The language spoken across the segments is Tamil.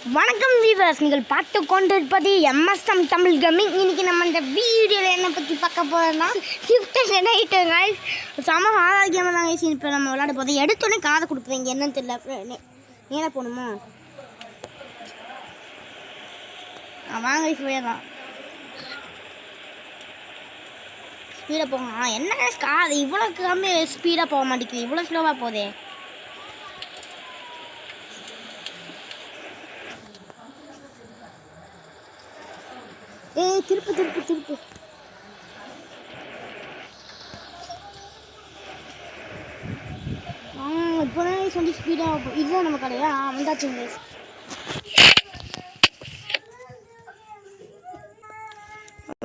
வணக்கம் வீவர்ஸ், நீங்கள் பார்த்து கொண்டிருப்பது எம்எஸ்எம் தமிழ் கேமிங். இன்றைக்கி நம்ம இந்த வீடியோவில் என்ன பற்றி பார்க்க போகிறோம்னா ஷிஃப்ட் நைட்டு கைஸ். செம ஆரோக்கியமாக தான் கைஸ். இப்போ நம்ம விளையாட போதும் எடுத்தோடனே காதை கொடுக்குறீங்க என்னன்னு தெரியல. நேராக போகணுமா? வாங்க கைஸ், போயிடலாம். ஸ்பீடாக போகலாம். என்ன கைஸ் காது இவ்வளோ கம்மி ஸ்பீடாக போக மாட்டேங்குது, இவ்வளோ ஸ்லோவாக போதே. திருப்பு இப்போதான் சொல்லி ஸ்பீடாக இதுதான் நம்ம கடையா வந்தாச்சுங்க.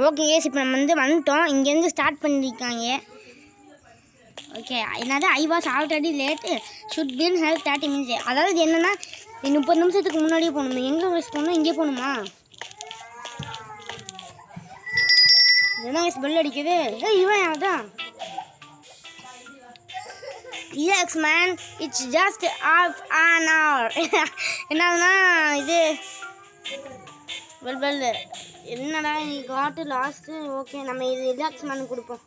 ஓகே கேஸ், இப்போ நம்ம வந்துட்டோம். இங்கேருந்து ஸ்டார்ட் பண்ணியிருக்காங்க. ஓகே, என்னது I was already late should been help 30 minutes. அதாவது என்னென்னா 30 நிமிஷத்துக்கு முன்னாடியே போகணும். எங்கே வேஸ்ட் போகணும்? இங்கே போகணுமா? என்ன பெல் அடிக்குது? இவன் அதான். Yes man, it's just half an hour. என்னதுன்னா இது பெல் என்னடா நீ காட்டு லாஸ்ட்டு. ஓகே, நம்ம இது ரிலாக்ஸ் மேன் கொடுப்போம்.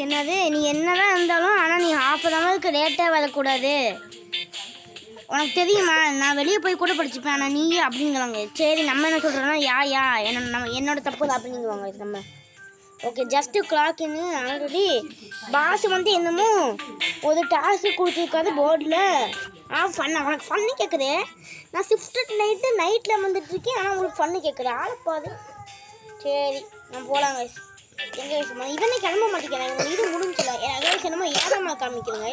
என்னது நீ என்னதான் இருந்தாலும் ஆனால் நீ ½ an hour லேட்டாக வரக்கூடாது. உனக்கு தெரியுமா, நான் வெளியே போய் கூட படிச்சுப்பேன், ஆனால் நீ அப்படிங்கிறாங்க. சரி, நம்ம என்ன சொல்கிறோன்னா என்னோட தப்பு தான் அப்படிங்குவாங்க நம்ம. ஓகே, ஜஸ்ட்டு கிளாக்குன்னு ஆல்ரெடி பாஸ் என்னமோ ஒரு டாஸ்க்கு கொடுத்துருக்காது போர்டில். உனக்கு ஃபன்னு கேட்குது. நான் ஷிஃப்ட் நைட்டில் வந்துட்டுருக்கேன், ஆனால் உங்களுக்கு ஃபன்னு கேட்குது. ஆளப்பாது. சரி, நான் போகலாங்க. எங்கே வயசுமா இவனே கிளம்ப மாட்டேங்கிறேன். உங்கள் இது முடிஞ்சல எங்கள் என்னமோ ஏதாமா காமிக்கிறேங்க.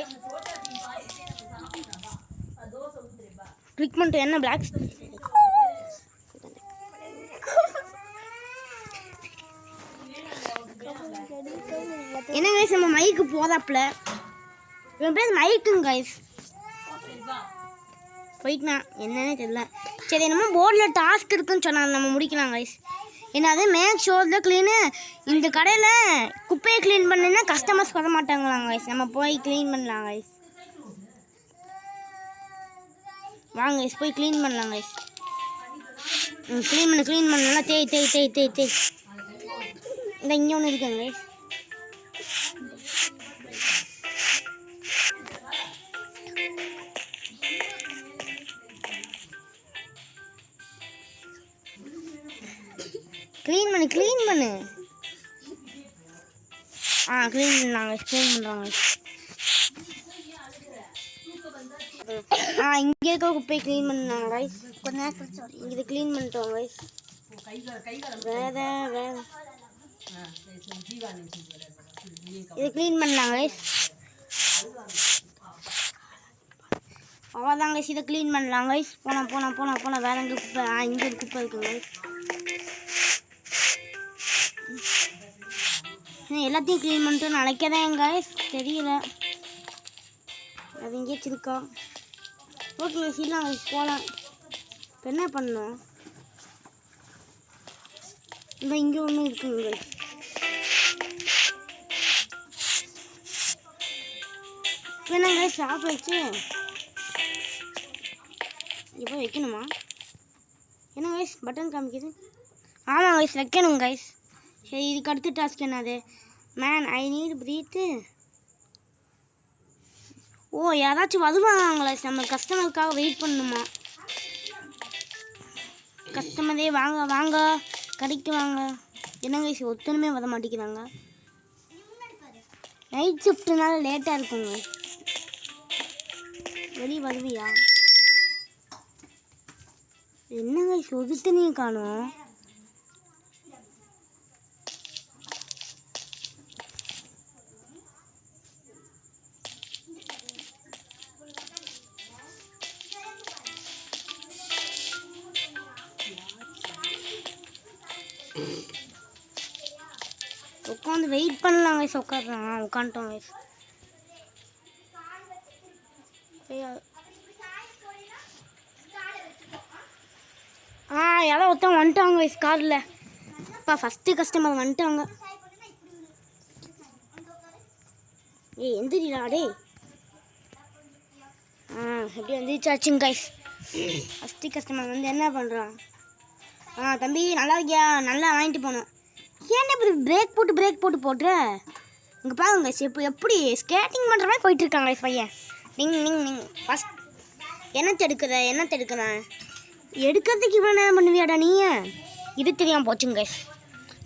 கிளிக் பண்ணிட்டு என்ன பிளாக் என்ன கைஸ், நம்ம மைக்கு போதாப்புல. இவன் பேர் மைக்குங்க கைஸ். போயிட்டுனா என்னன்னே தெரியல. சரி, என்னமோ போர்டில் டாஸ்க் இருக்குன்னு சொன்னாங்க, நம்ம முடிக்கலாம் கைஸ். என்னது மேக் ஷோர் த க்ளீனு. இந்த கடையில் குப்பையை க்ளீன் பண்ணினா கஸ்டமர்ஸ் வர மாட்டாங்களாங்க கைஸ். நம்ம போய் க்ளீன் பண்ணலாம் கைஸ். வாங்க கைஸ், போய் க்ளீன் பண்ணலாம் கைஸ். க்ளீன் பண்ணலாம். தேய் இந்த இங்கே ஒன்று இருக்குங்க கைஸ். க்ளீன் பண்ணு க்ளீன் பண்ணலாம் க்ளீன் பண்ணுறாங்க. இங்கே இருக்க குப்பையை க்ளீன் பண்ணாங்க கைஸ். கொஞ்ச நேரம் இங்கே க்ளீன் பண்ணிட்டோம் கைஸ். வேற இது க்ளீன் பண்ணலாம் கைஸ். அவ்வளோதான் கைஸ், இதை க்ளீன் பண்ணலாம் கைஸ். போனால் வேற எங்கே குப்பை? இங்கே ஒரு குப்பை இருக்குங்க கைஸ். எல்லாத்தையும் க்ளீன் பண்ணிட்டு நினைக்கிறேன் கைஸ், தெரியல. அது எங்கேயாச்சும் இருக்கா? ஓகே இல்லை கைஸ், போகலாம். இப்போ என்ன பண்ணோம்? இந்த இங்கே ஒன்று இருக்குங்க கைஸ். என்ன கைஸ் ஆஃப் ஆயிடுச்சு. இப்போ வைக்கணுமா? என்ன கைஸ் பட்டன் காமிக்குது? ஆமாம் கைஸ், வைக்கணும் கைஸ். சரி, இதுக்கு அடுத்த டாஸ்க் என்னது? Man I need ப்ரீத்து. ஓ, யாராச்சும் வருவாங்களா? நம்ம கஸ்டமருக்காக வெயிட் பண்ணணுமா? கஸ்டமரே வாங்க கடைக்கு வாங்க. என்ன கைஸ் ஒருத்தனுமே வர மாட்டேங்கிறாங்க. நைட் ஷிஃப்ட்னால லேட்டாக இருக்குங்க. வெளியே வருவியா? என்ன கைஸ் ஒருத்தனையும் காணோம். உட்காந்து வெயிட் பண்ணலாம் கைஸ். உட்காந்துட்டோம் கைஸ். யாரோ ஒருத்தவங்க வந்துட்டாங்க கைஸ் காரில். ஃபஸ்ட்டு கஸ்டமர் வந்துட்டாங்க. எந்திரிடா டே. எப்படி வந்து சார்ஜிங் கைஸ். ஃபஸ்ட்டு கஸ்டமர் வந்து என்ன பண்ணுறான்? தம்பி நல்லா இருக்கியா? நல்லா வாங்கிட்டு போகணும். ஏன்னா இப்படி பிரேக் போட்டு போட்டுற? இங்கே பாருங்க கைஸ், எப்படி ஸ்கேட்டிங் பண்ணுற மாதிரி போயிட்டுருக்காங்க கைஸ் பையன். நீங்கள் ஃபஸ்ட் என்ன தடுக்கிறேன் எடுக்கிறதுக்கு இவ்வளோ நேரம் பண்ணுவியாடா நீ? இது தெரியாமல் போச்சுங்க கைஸ்.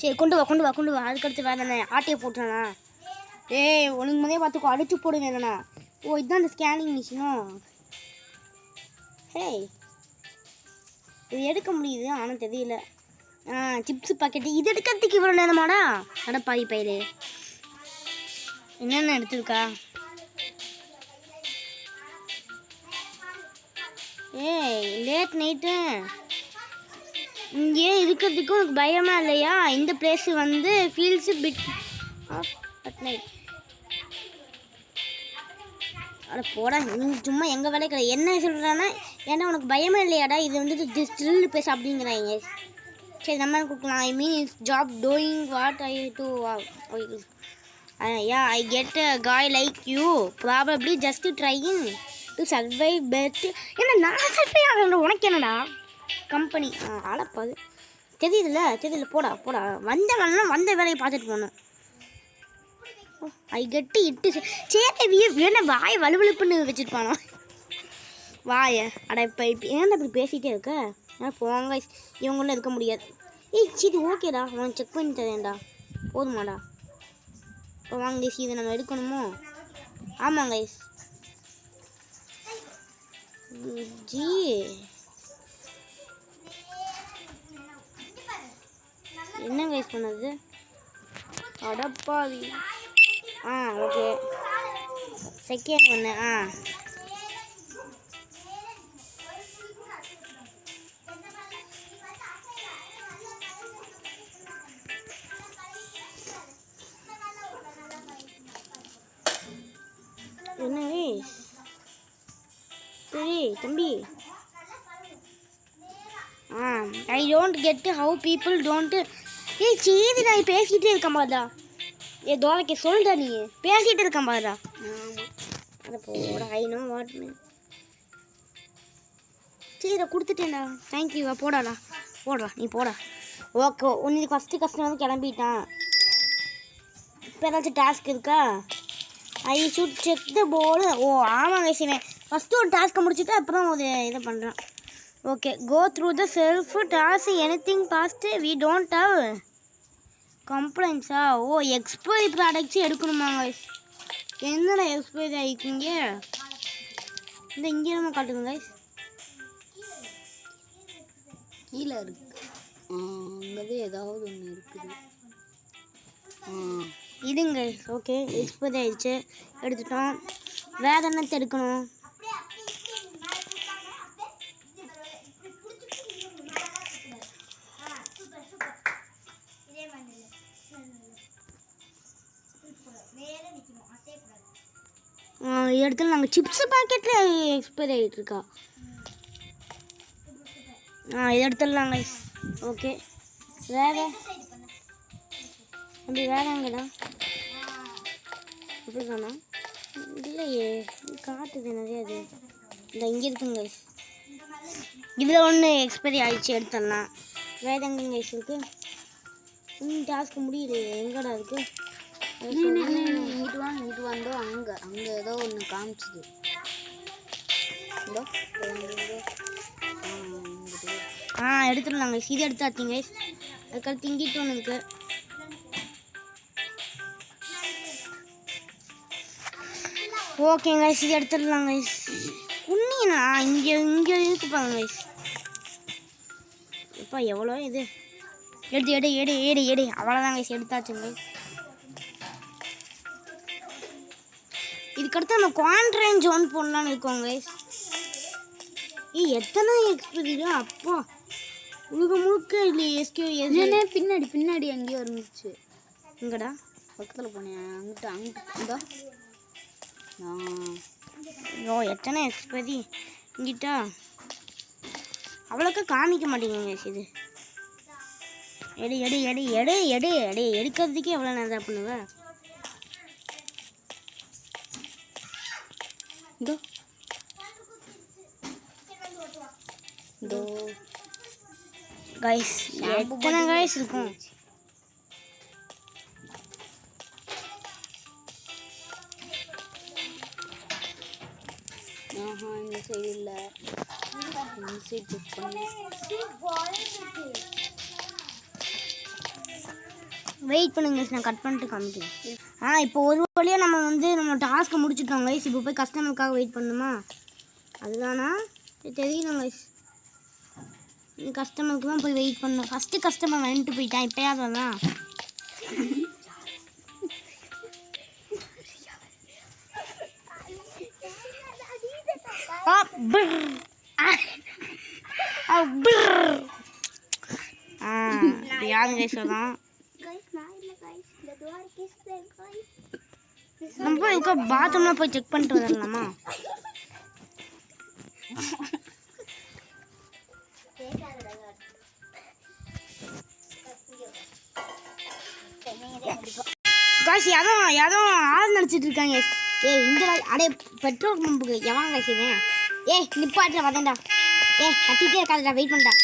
சரி கொண்டு வா. அதுக்கடுத்து வேறு என்ன ஆட்டையை போட்டுறானா? உனக்கு முதலே பார்த்துக்கோ, அடிச்சு போடுங்க இல்லைண்ணா. இதுதான் அந்த ஸ்கேனிங் மிஷினும். இது எடுக்க முடியுது ஆனால் தெரியல. சிப்ஸு பாக்கெட்டு இது எடுக்கிறதுக்கு இவ்வளோ நேரமாடா? அடப்பாதி பயிர் என்னென்ன எடுத்துருக்கா? லேட் நைட்டு இங்கே இருக்கிறதுக்கு உனக்கு பயமா இல்லையா? இந்த பிளேஸ் வந்து feels bit of at night. அட போடா, நீ சும்மா எங்கள் வேலை கிடையாது. என்ன சொல்கிறான்னா, ஏன்னா உனக்கு பயமா இல்லையாடா? இது வந்து ஸ்டில் பேச அப்படிங்கிறாங்க. சரி நம்ம கொடுக்கலாம். I mean it's job doing what I do. I get a guy like you probably just trying to survive bet. ஏன்னா நான் சர்வை ஆகிறேன், உனக்கு என்னடா கம்பெனி? அழப்பாது தெரியல. போடா வந்த வேலையை பார்த்துட்டு போகணும். ஐ கெட்டு இட்டு சரி வேணா வாயை வலுவலுப்புன்னு வச்சுருப்பானோ வாயை. இப்போ ஏன்டா இப்படி பேசிகிட்டே இருக்க? போங்க, இவங்களும் இருக்க முடியாது. சரி ஓகேடா, அவன் செக் பண்ணி தரேன்டா. போதுமாடா? இப்போ வாங்க கைஸ், இதை நம்ம எடுக்கணுமோ? ஆமாங்க கைஸ். ஜி என்ன கைஸ் பண்ணது? அடப்பாவி. ஓகே செகண்ட் ஒன்று. என்ன சரி தம்பி. I don't get how people don't. சரி நான் பேசிகிட்டே இருக்கேன் பாருடா. தோலைக்கு சொல்லுடா, நீ பேசிகிட்டு இருக்கேன் பாருடா. அதை போட ஐ நோ வாட் மீன். சரி இதை கொடுத்துட்டேன்டா, தேங்க்யூ. போடா நீ போடா. ஓகே உனக்கு ஃபஸ்ட்டு கஸ்டமர் வந்து கிளம்பிட்டான். இப்போ ஏதாச்சும் டாஸ்க் இருக்கா? I should check the board. ஆமாங்க சிவன், ஃபஸ்ட்டு ஒரு டாஸ்க்கை முடிச்சுட்டு அப்புறம் ஒரு இதை பண்ணுறான். Okay go through the shelf task anything past we don't have கம்ப்ளைண்ட்ஸா? எக்ஸ்பைரி ப்ராடக்ட்ஸ் எடுக்கணுமாங்க. என்னடா எக்ஸ்பைரி ஆகிருக்கீங்க? இங்கே நம்ம காட்டுங்க கைஸ். கீழே இருக்கு, அங்கே ஏதாவது ஒன்று இருக்குது. இதுங்க ஓகே எக்ஸ்பைரி ஆயிடுச்சு, எடுத்துட்டோம். வேறு என்னத்தை எடுக்கணும்? இடத்துல நாங்கள் சிப்ஸு பாக்கெட்டில் எக்ஸ்பைரி ஆகிட்டுருக்கா. இது எடுத்துடலாங்க. ஓகே வேறு அப்படி வேறாங்கடா அப்படிதானா? இல்லையே, காட்டுது நிறைய. அது இங்கே இருக்குங்க. இதில் ஒன்று எக்ஸ்பைரி ஆகிடுச்சு, எடுத்துடலாம். வேறு எங்கேங்க இருக்குது? டாஸ்க்கு முடியலையே, எங்கடா இருக்குது? இங்கிட்டு வந்தோம். அங்கே ஏதோ ஒன்று காமிச்சுது. எடுத்துடலாங்க. இது எடுத்தாச்சுங்க. அதுக்கடுத்து இங்கிட்டு ஒன்று இருக்கு. ஓகேங்க இது எடுத்துடலாங்க. உண்மையா இங்கே இருக்கு பாருங்க. இப்போ எவ்வளோ இது எடு அவ்வளோதாங்க. எடுத்தாச்சுங்க. இதுக்கடுத்து நம்ம குவான்ட்ரேஞ்ச் ஒன் போடலான்னு இருக்கோங்க. எத்தனை எக்ஸ்பீரியோ அப்பா முழுக்க இல்லை. எஸ்கே பின்னாடி அங்கேயே இருந்துச்சு. இங்கடா பக்கத்தில் போனேன். அங்கிட்ட எத்தனை எக்ஸ்பீரி இங்கிட்டா அவ்வளோக்கா காமிக்க மாட்டேங்குங்க. இது எடுக்கிறதுக்கே எவ்வளோ நேரம் பண்ணுவேன். கைஸ் எத்தனை கைஸ் இருக்கும்? இந்த சைடு இல்லை, இந்த சைடு செக் பண்ணி. வெயிட் பண்ணுங்க guys, நான் கட் பண்ணிட்டு காமிக்கிறேன். இப்போ ஒரு வழியாக நம்ம வந்து நம்ம டாஸ்க்கை முடிச்சுட்டோம் கைஸ். இப்போ போய் கஸ்டமருக்காக வெயிட் பண்ணுமா? அதுதானா தெரியல கைஸ். கஸ்டமருக்கு தான் போய் வெயிட் பண்ணணும். ஃபஸ்ட்டு கஸ்டமர் வந்துட்டு போயிட்டான், இப்போயாவது தான். யாரும் கைஸ் தான் நம்ம போய் பாத்ரூம்லாம் போய் செக் பண்ணிட்டு வரலாமா? காசு யாரும் ஆள் நினச்சிட்டு இருக்காங்க. இந்த அடே பெட்ரோல் பம்புக்கு எவன் காசுவேன்? நிப்பாட்டுல வரேன்டா. கட்டிகிட்டே இருக்காதுடா, வெயிட் பண்ணடா.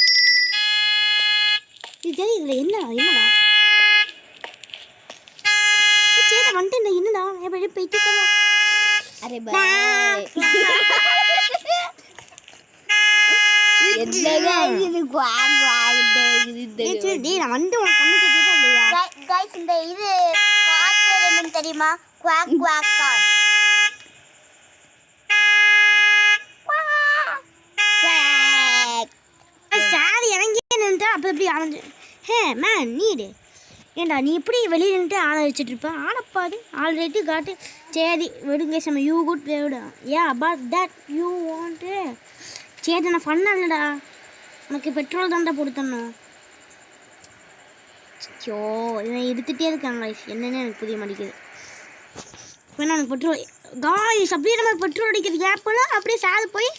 இது தெரியல, என்னடா சரி வந்துட்டேன். என்னடா எப்படி போயிட்டு? அரே பாய் நான் வந்து உனக்கு கண்ணு கட்டிட்டா இல்லையா? இந்த இது காத்து என்னன்னு தெரியுமா? Quack quack car. சாரி இறங்கியே நின்றுட்டா அப்போ எப்படி ஆரஞ்சு? மேன் நீடு ஏண்டா நீ எப்படி வெளியே நின்றுட்டு ஆளை வச்சுட்டு இருப்பேன்? ஆளப்பாது ஆல்ரெடி காட்டு. சரி விடுங்க நம்ம யூ குட் விடு. But that you want. சரி நான் ஃபன்னா இல்லைடா, உனக்கு பெட்ரோல் தான்டா போட்டுத்தரணும். சோ இவன் எடுத்துகிட்டே இருக்காங்க என்னன்னு எனக்கு புரிய மாட்டேங்குது. இப்போ எனக்கு பெட்ரோல் காய்ஸ் அப்படியே நம்ம பெட்ரோல் அடிக்கிறது கேப்பில் அப்படியே சாது போய்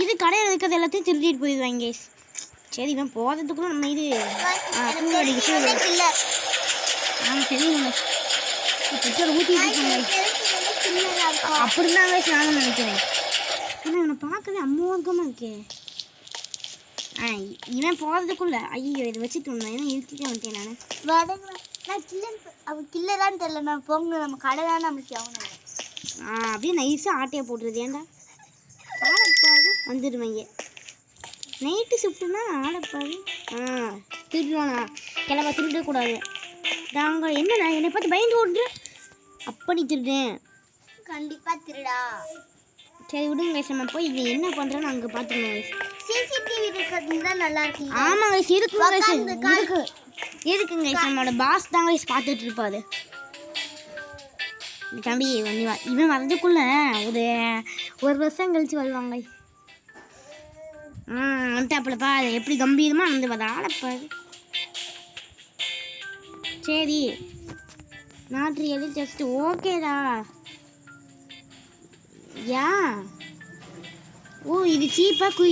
இது கடையில் இருக்கிறது எல்லாத்தையும் திருட்டிட்டு போயிடுவாங்க. சரி இவன் போகிறதுக்குள்ள நம்ம இது சூடு அடிக்க இல்லை தெரியும். பெட்ரோல் ஊற்றிட்டு இருக்காங்க அப்படிதான் நானும் நினைக்கிறேன். ஆனால் இவனை பார்க்கவே அம்மோகமாக இருக்கே. இவன் போகிறதுக்குள்ள ஐயோ இதை வச்சுட்டு வந்தேன். ஏன்னா இழுத்துட்டே வந்துட்டேன் நான் கில்லர். அவன் கில்லரான்னு தெரியல. நான் போங்க நம்ம கடை தான் நம்மளுக்கு ஆகணும். அப்படியே நைஸாக ஆட்டையை போட்டுருது. ஏன்டா ஆடப்பாது வந்துடுவாங்க. நைட்டு ஷிஃப்ட்டுனா ஆடப்பாது திருடுவானா? கிளம்ப திருடக்கூடாது. நாங்கள் என்னண்ணா என்னை பார்த்து பயந்து ஓடுற அப்படி திருடேன். கண்டிப்பாக திருடா. சரி விடுங்க கைஸ், நம்ம போய் இது என்ன பண்ணுறோன்னு அங்கே பார்த்துக்கணும் கைஸ். சிசிடிவி இருக்கிறது தான் நல்லா இருக்கு. ஆமாம் கைஸ் இருக்குங்க கைஸ், இருக்குங்க கைஸ். நம்மளோட பாஸ் தான் கைஸ் பார்த்துட்டு இருப்பாரு. தம்பி இவன் வரதுக்குள்ள ஒரு வருஷம் கழிச்சு வருவாங்க. வந்துட்டாப்புலப்பா எப்படி கம்பீரமாக வந்து வர ஆளப்பாரு. சரி நாட் ரியலி ஜஸ்ட் ஓகேடா. இது சீப்பாக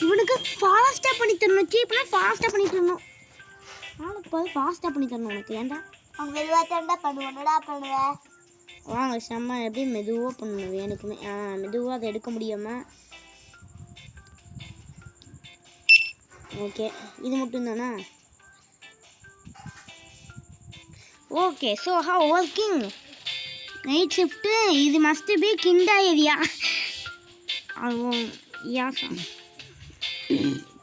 இவனுக்கு ஃபாஸ்ட்டாக பண்ணி தரணும். சீப்னா ஃபாஸ்ட்டாக பண்ணி தரணும். ஆளப்பாரு ஃபாஸ்ட்டாக பண்ணி தரணும் உனக்கு. ஏன்டா அவங்க மெதுவாக தாண்டா பண்ணுவேன்டா பண்ணுவேன். வாங்க செம்ம எப்படி மெதுவாக பண்ணணும் எனக்குமே. மெதுவாக அதை எடுக்க முடியாமல். ஓகே இது மட்டும்தானா? Okay so how working night shift. இது மஸ்ட் பி கிண்டா ஏரியா.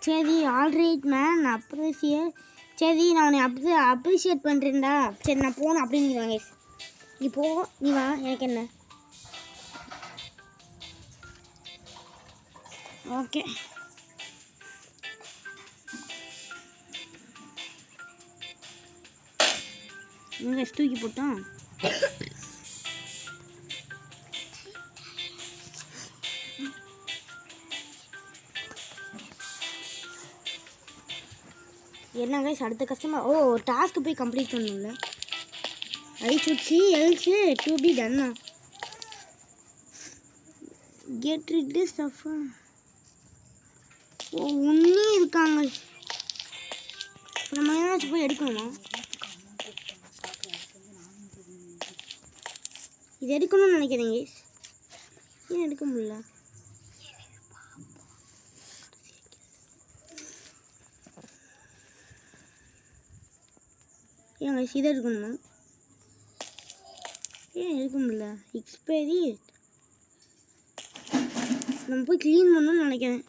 சரி ஆல்ரைட் மேன் அப்ரிஷியேட். சரி நான் உன்னை அப்ரிஷியேட் பண்ணுறேன்டா. சரி நான் போகணும் அப்படிங்கிறாங்க. நீ போ, நீ வா, எனக்கு என்ன. ஓகே இங்கே தூக்கி போட்டோம். என்ன கைஸ் அடுத்த கஸ்டமர்? டாஸ்க்கு போய் கம்ப்ளீட் பண்ணணும்ல. I should see else to be done. Get rid of stuff. ஒன்னே இருக்காங்க. நம்ம ஏதாச்சும் போய் எடுக்கணுமா? இது எடுக்கணும்னு நினைக்கிறேங்க. ஏன் எடுக்க முடியல? ஏங்க இதை இருக்கணுமா? ஏன் இருக்க முடியல? எக்ஸ்பைரி நம்ம போய் க்ளீன் பண்ணணும்னு நினைக்கிறேன்.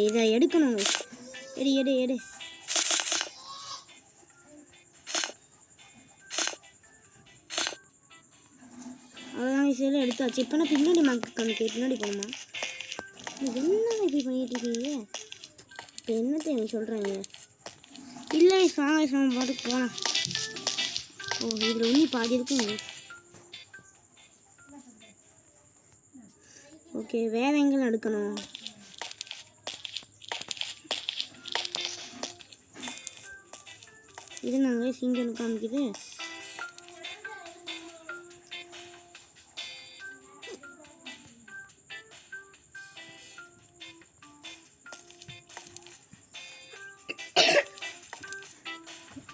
இதை எடுக்கணும். எடு எடு எடு. அவ்வளோதான் சரி எடுத்தாச்சு. இப்போ நான் பின்னாடி காமிக்க பின்னாடி போகணுமா? என்ன இப்படி பண்ணிட்டு இருக்கீங்க? இப்போ என்னத்தை எனக்கு சொல்கிறாங்க? இல்லை வாங்க நம்ம பாட்டுக்கு போகலாம். ஓ இதில் ஒன்றி பாதி இருக்குங்க. ஓகே வேற எங்கெல்லாம் எடுக்கணும்? இது நாங்கள் சிங்கன்னு காமிக்குது.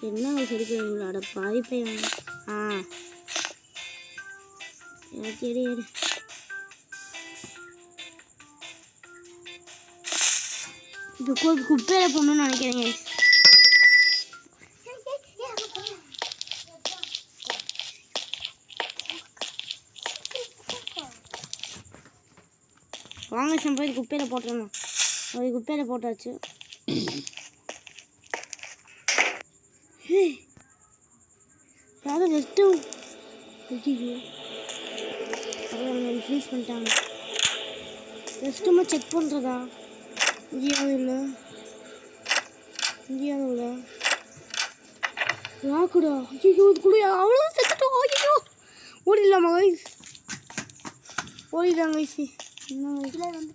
என்ன செடிக்கிறீங்களா? அட பாதிப்பை சரி எடு. இப்போ குப்பையில் போடணும்னு நினைக்கிறேங்க. வாங்க சம்பா இது குப்பையில் போட்டுருந்தோம். ஒரு குப்பையில் போட்டாச்சு. யாரும் ரெஸ்ட்டும் அப்புறம் ஃப்ரீஸ் பண்ணிட்டாங்க. ரெஸ்ட்டுமா செக் பண்ணுறதா? இங்கேயாவது இல்லை, இங்கேயாவது இல்லை. வாக்குடா ஐயோ இது கூட அவ்வளோ செத்துட்டோம். ஐயோ ஓடிடலாமா கைஸ்? ஓடிடலாம் கைஸ். என்ன வந்துட்டு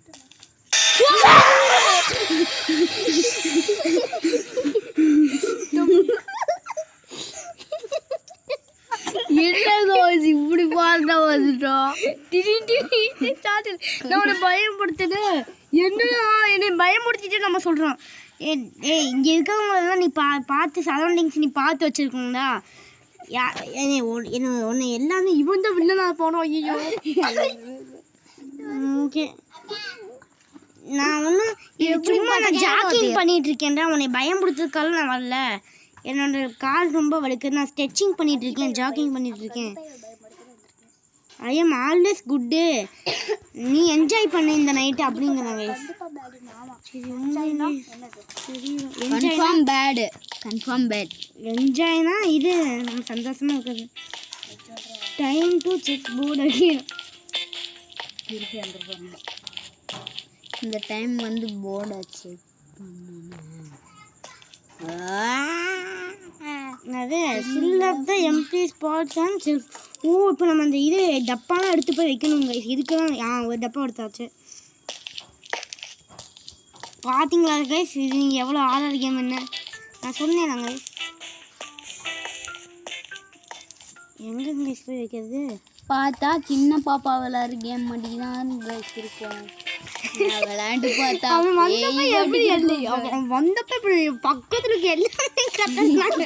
இப்படி பாருடா வந்துட்டோம். நம்மளை பயன்படுத்துது. என்னன்னா என்னை பயன்படுத்திட்டு நம்ம சொல்கிறோம். இங்கே இருக்கிறவங்களெல்லாம் நீ பார்த்து சரௌண்டிங்ஸ் நீ பார்த்து வச்சுருக்கோங்களா? ஒன்று எல்லாமே இவன் தான் வில்லனாக போனோம். ஐயோ ஓகே நான் ஒன்றும் சும்மா நான் ஜாக்கிங் பண்ணிகிட்டு இருக்கேன்டா. உன்னை பயன்படுத்துறதுக்காக நான் வரல. என்னோட கால் ரொம்ப வலிக்குது. நான் ஸ்ட்ரெச்சிங் பண்ணிகிட்டு இருக்கேன், ஜாக்கிங் பண்ணிகிட்டு இருக்கேன். I am always good. நீ என்ஜாய் பண்ண இந்த நைட்டு அப்படிங்கிறாங்க. Confirm bad. என்ஜாய்னா இது நம்ம சந்தோஷமாக இருக்குது. டைம் டு செக் போர்டு அடிக்கணும். இந்த டைம் வந்து போர்டு ஆச்சு. அது fill up the empty spots and shelf. ஓ இப்போ நம்ம அந்த இது டப்பாலாம் எடுத்து போய் வைக்கணுங்க. இதுக்கு தான் ஒரு டப்பா எடுத்தாச்சு. பார்த்தீங்களா கைஸ்? இது நீங்கள் எவ்வளோ ஆரோக்கியம் என்ன நான் சொன்னேன். நாங்கள் எங்கே கைஸ் போய் வைக்கிறது? பார்த்தா சின்ன பாப்பா விளையாடுற கேம் மட்டும் தான் கைஸ் இருக்கும். விளையாண்டு பார்த்தா அவன் வந்தப்ப எப்படி அவன் வந்தப்ப இப்படி பக்கத்துல இருக்க எல்லாமே கத்துனாங்க.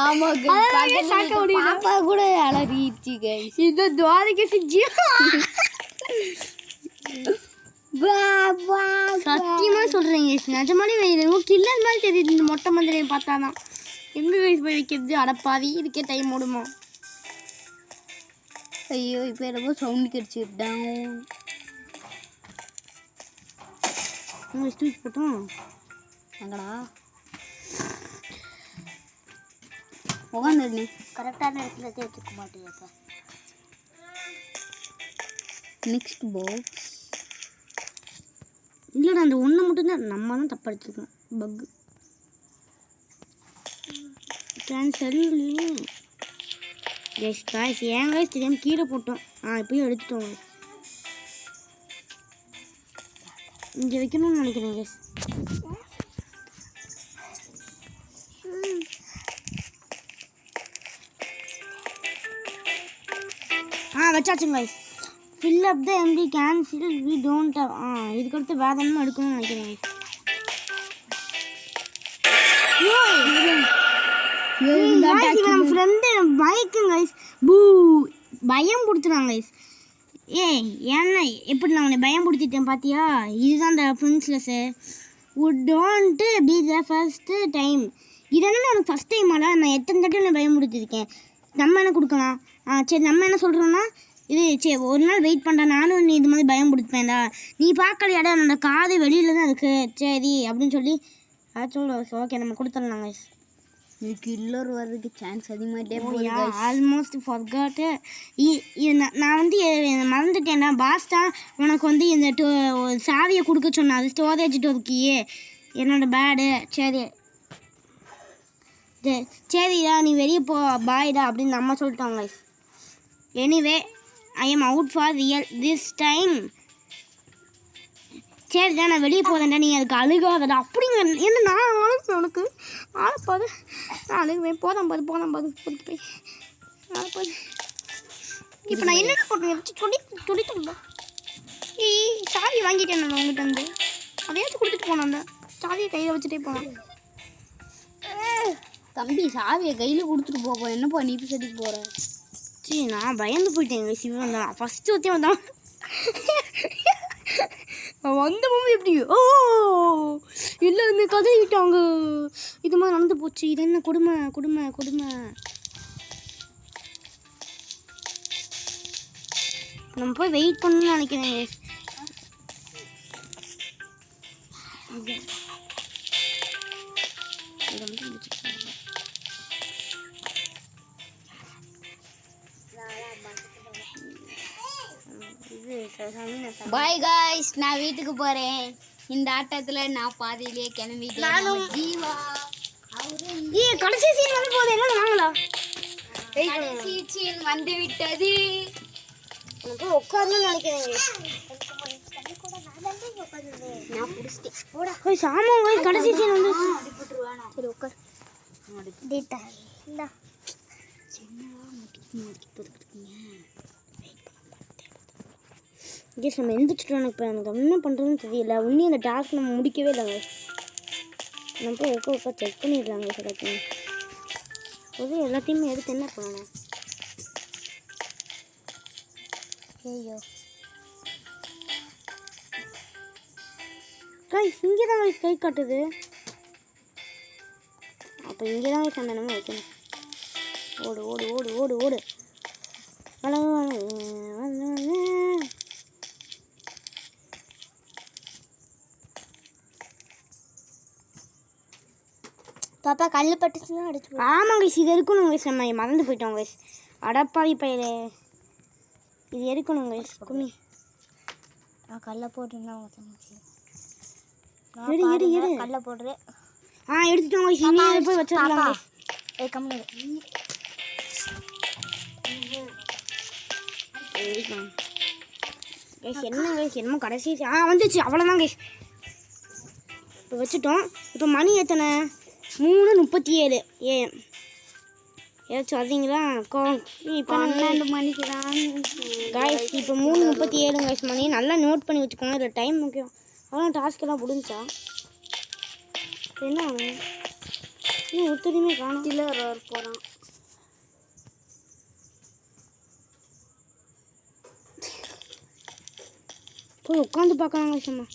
ஆமா பாப்பா கூட அலறிச்சு கைஸ். இது துவாரிகை செஞ்சு சத்தியமா சொல்றேங்க. நிஜமாலே கில்லர் மாதிரி தெரியுது இந்த மொட்டை மந்திரியை பார்த்தாதான். எங்க கைஸ் போய் வைக்கிறது? அடப்பாவி இதுக்கே டைம் ஓடுமா? ஐயோ இப்போ என்னமோ சவுண்ட் கிடச்சிட்டான். தூக்கி போட்டோம். அங்கடா உட்காந்துருந்தே கரெக்டான இடத்துல வச்சுக்க மாட்டேங்க. நெக்ஸ்ட் பாக்ஸ் இல்லைடா அந்த ஒன்று மட்டும்தான் நம்ம தான் தப்பு அடிச்சிருக்கோம். பக்கு கேன்சல். கைஸ் காய்ஸ் ஏன் கைஸ் தெரியாமல் கீழே போட்டோம். இப்போயும் எடுத்துட்டோம். இங்கே வைக்கணும்னு நினைக்கிறேன் கைஸ். வச்சாச்சுங்க guys. Fill up the empty cancel we don't have. இதுக்கடுத்து வேறு என்ன எடுக்கணும்னு நினைக்கிறேன் கைஸ். நம்ம ஃப்ரெண்டு பைக்குங்க கைஸ். பூ பயம் கொடுத்துறாங்க கைஸ். ஏய் என்ன எப்படி நான் உன்னை பயம்படுத்திட்டேன் பார்த்தியா? இதுதான் அந்த பிரின்ஸ்லெஸ்ஸு. would don't be the first time. இது என்ன எனக்கு ஃபஸ்ட் டைமாடா? நான் எத்தனை தடவை நான் பயமுடுத்திருக்கேன். நம்ம என்ன கொடுக்கலாம்? சரி நம்ம என்ன சொல்கிறோன்னா இது சரி ஒரு நாள் வெயிட் பண்ணுறா, நானும் நீ இது மாதிரி பயமுடுத்துப்பேன்டா. நீ பார்க்கலையாடா அந்த காது வெளியில் தான் இருக்குது சரி அப்படின்னு சொல்லி சொல்லு. ஓகே நம்ம கொடுத்துடலாங்க. இது கில்லர் வர்றதுக்கு சான்ஸ் அதிகமாகிட்டே ஆல்மோஸ்ட் ஃபர்காட். நான் வந்து மறந்துட்டேன்டா. பாஸ் தான் உனக்கு வந்து இந்த சாவியை கொடுக்க சொன்னேன். அது ஸ்டோரேஜ் டோர்க்கியே என்னோட பேடு. சரிடா நீ வெளியே போ பாய்டா அப்படின்னு நம்ம சொல்லிட்டோங்க. Anyway I am out for real this time. சரிடா நான் வெளியே போகிறேன்டா, நீ அதுக்கு அழுகாதடா அப்படிங்க. என்ன நான் அழுகு உனக்கு ஆளப்பாது, நான் அழுகுவேன். போதாம் பாது பொறுத்து போய் ஆளப்பாது. இப்போ நான் என்னென்ன போட்டேன் சொல்லிட்டேன். சாவி வாங்கிட்டேன் நான் உங்கள்கிட்ட வந்து. அதையாச்சும் கொடுத்துட்டு போனேன். அந்த சாவியை கையில் வச்சுட்டே போனேன். தம்பி சாவியை கையில் கொடுத்துட்டு போப்போம். என்னப்பா நீ சடிக்கு போகிற? சரி நான் பயந்து போயிட்டேன். சிவன் வந்தான் ஃபஸ்ட்டு ஒருத்தே வந்தான். வந்த பொம்மை எப்படி எல்லாருமே கதறிட்டாங்க. இது மாதிரி நடந்து போச்சு. இது என்ன கொடுமை. நம்ம போய் வெயிட் பண்ணணும்னு நினைக்கிறேன். பாய் காய்ஸ், நான் வீட்டுக்கு போகிறேன். இந்த ஆட்டத்தில் நான் பாதியிலே கிளம்பிட்டேன். ஜீவா கடைசி சீன் வந்து போகுது. என்ன வாங்கலா? கடைசி சீன் வந்து விட்டது. உட்காரணும்னு நினைக்கிறேன். நான் பிடிச்சிட்டேன். கடைசி சீன் வந்து சரி உட்கார். நம்ம எந்திரிச்சிட்டோம். இப்போ எனக்கு என்ன பண்ணுறதுன்னு தெரியல. இன்னும் அந்த டாஸ்க் நம்ம முடிக்கவே இல்லைங்க. நம்ம போய் உட்கா செக் பண்ணிடலாங்க. எல்லாத்தையும் பொது எல்லாத்தையுமே எடுத்து என்ன பண்ணணும்? ஐயோ இங்கே தான் கை காட்டுது. அப்போ இங்கே தான் சந்தனமும் வைக்கணும். ஓடு பாப்பா கல் பட்டுச்சுன்னா அடிச்சு. ஆமாங்க இது எடுக்கணும் வயசு. நம்ம மறந்து போயிட்டோம் வயசு. அடப்பாவி பயிலே இது எடுக்கணும் வயசு. கும்மி நான் கல்லை போட்டுருந்தேன் அவங்க தங்கச்சி. எடு கல்லை போடுறேன். எடுத்துட்டோம் வயசு. இனி அதை போய் வச்சிடலாம். கம்மி என்ன வயசு என்னமோ கடைசி வந்துச்சு. அவ்வளோதான் கைஸ். இப்போ வச்சுட்டோம். இப்போ மணி எத்தனை? 3:37 AM. ஏதாச்சும் வந்தீங்களா? இப்போ 12 மணிக்கு தான் காய்ஸ். இப்போ 3:37 காய்ஸ் மணி. நல்லா நோட் பண்ணி வச்சுக்கோங்க. இதில் டைம் முக்கியம். அதான் டாஸ்க்கெல்லாம் முடிஞ்சா இப்போ என்ன ஆகும்? ஒருத்தரையுமே காணும். கில்லர் போகிறான். போய் உட்காந்து பார்க்கலாங்க சும்மா.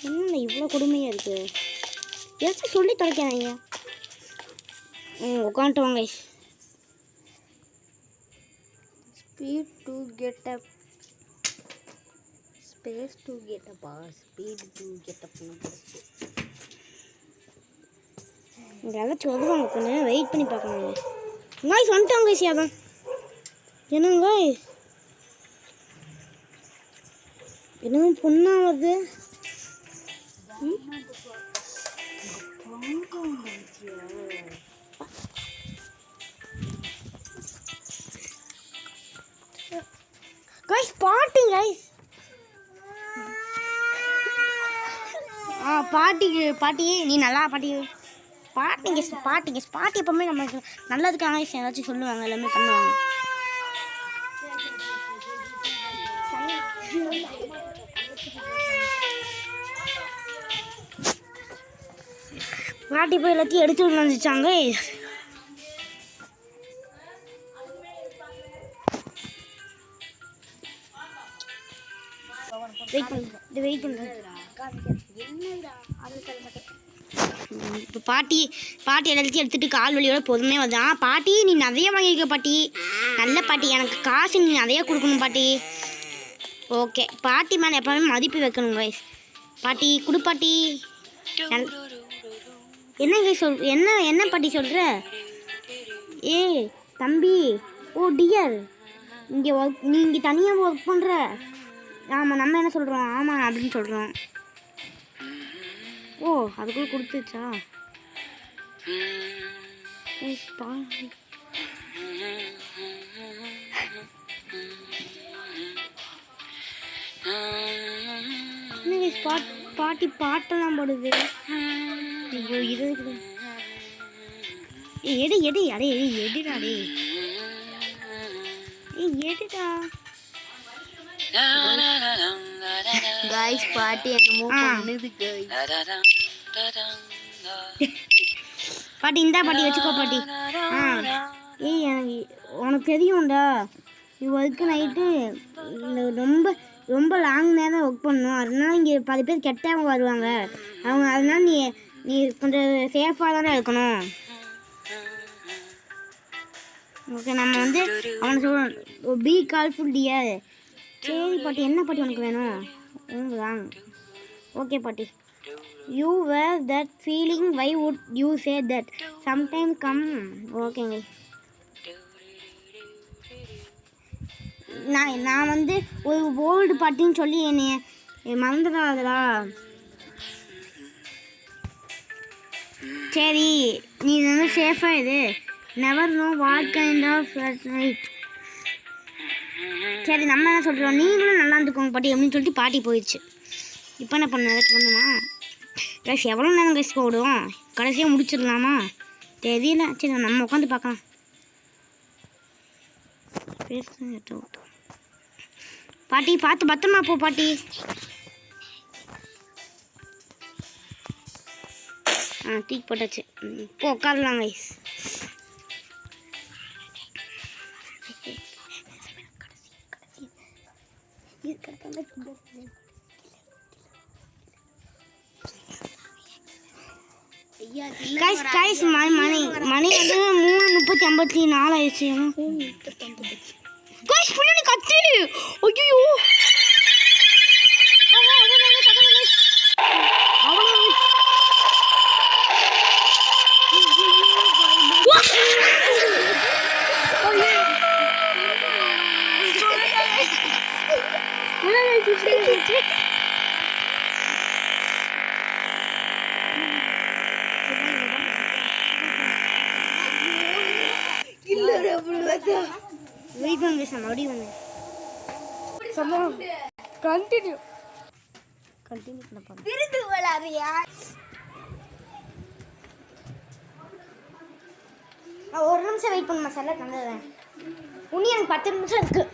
என்ன இவ்வளோ கொடுமையாக இருக்குது? ஏதாச்சும் சொல்லி தொலைக்கிறாங்க. உட்காந்துட்டு வாங்க. Speed to get up. Space to get அப்பா. Speed to get up. ஏதாச்சும் வருவாங்க. கொஞ்சம் வெயிட் பண்ணி பார்க்கணுங்க. காய்ஸ் வந்துட்டாங்க கைஸ். அதான் என்னங்க என்னங்க பொண்ணா வருது. கைஸ் பாட்டி கைஸ். பாட்டி நீ நல்லா பாட்டி எப்பவுமே நம்மளுக்கு நல்லதுக்காக ஏதாச்சும் சொல்லுவாங்க. எல்லாமே பண்ணுவாங்க. பாட்டி போய் எல்லாத்தையும் எடுத்து வந்துச்சாங்க. வெயிட் பண்ணுறேன் இது வெயிட் பண்ணுறேன். இப்போ பாட்டி எல்லாத்தையும் எடுத்துகிட்டு கால் வலியோட பொறுமையாக வருதான். பாட்டி நீ நிறைய வாங்கியிருக்க பாட்டி, நல்ல பாட்டி, எனக்கு காசு நீ நிறைய கொடுக்கணும் பாட்டி. ஓகே, பாட்டி மேலே எப்போவுமே மதிப்பு வைக்கணும் கைஸ். பாட்டி குடு பாட்டி. என்ன கைஸ் என்ன பாட்டி சொல்கிற? ஏ தம்பி, ஓ டியர், இங்கே நீ இங்கே தனியாக ஒர்க் பண்ணுற? ஆமாம், நம்ம என்ன சொல்கிறோம்? ஆமாம் அப்படின்னு சொல்கிறோம். ஓ அதுக்குள்ளே கொடுத்துச்சா? பாட்டி பாட்டெல்லாம் போடுது. ஐயோ இது எடு அடே எடுடா டே எடுடா. गाइस पार्टी என்னமோ பண்ணுது गाइस. பாட்டி இந்தா பாட்டி வச்சுக்கோ பாட்டி. ஏய் எனக்கு உனக்கு தெரியும்டா, இவருக்கு நைட்டு ரொம்ப ரொம்ப லாங் நேரம் ஒர்க் பண்ணணும், அதனால இங்கே 10 பேர் கெட்டவங்க வருவாங்க அவங்க, அதனால நீ கொஞ்சம் சேஃபாக தானே இருக்கணும். ஓகே, நம்ம வந்து அவனை சொல்கிறோம் பி கால்ஃபுல் டியர். சரி பாட்டி, என்ன பாட்டி உனக்கு வேணும்? வாங்க. ஓகே பாட்டி. You wear that feeling, why would you say that sometime come. ஓகேங்க, நான் வந்து ஒரு ஓல்டு பாட்டின்னு சொல்லி என்னை மறந்துடாதடா. சரி நீ வந்து சேஃபாக இது. Never know what kind of ride. சரி நம்ம என்ன சொல்கிறோம், நீங்களும் நல்லா இருந்துக்கோங்க பாட்டி அப்படின்னு சொல்லிட்டு பாட்டி போயிடுச்சு. இப்போ என்ன பண்ண ஏதாச்சும் பண்ணுமா கைஸ்? எவ்வளோ நேரம் கைஸ் போடுவோம்? கடைசியாக முடிச்சிடலாமா தெரியல. சரி நம்ம உட்காந்து பார்க்கலாம். பாட்டி பார்த்து பத்திரமா போ பாட்டி. தூக்கி போட்டாச்சு. இப்போ உட்காரலாம் கைஸ். கைஸ் மணி வந்து 3:54 ஆயிடுச்சு. கைஸ் பின்னாடி கத்து. ஐயோ வெயிட் பண்ண பேச மறுபடியும் வந்து கண்டினியூ பண்ண போகிறேன். ஒரு நிமிஷம் வெயிட் பண்ணுமா சார், தந்துடுறேன். இன்னும் எனக்கு 10 நிமிஷம் இருக்குது.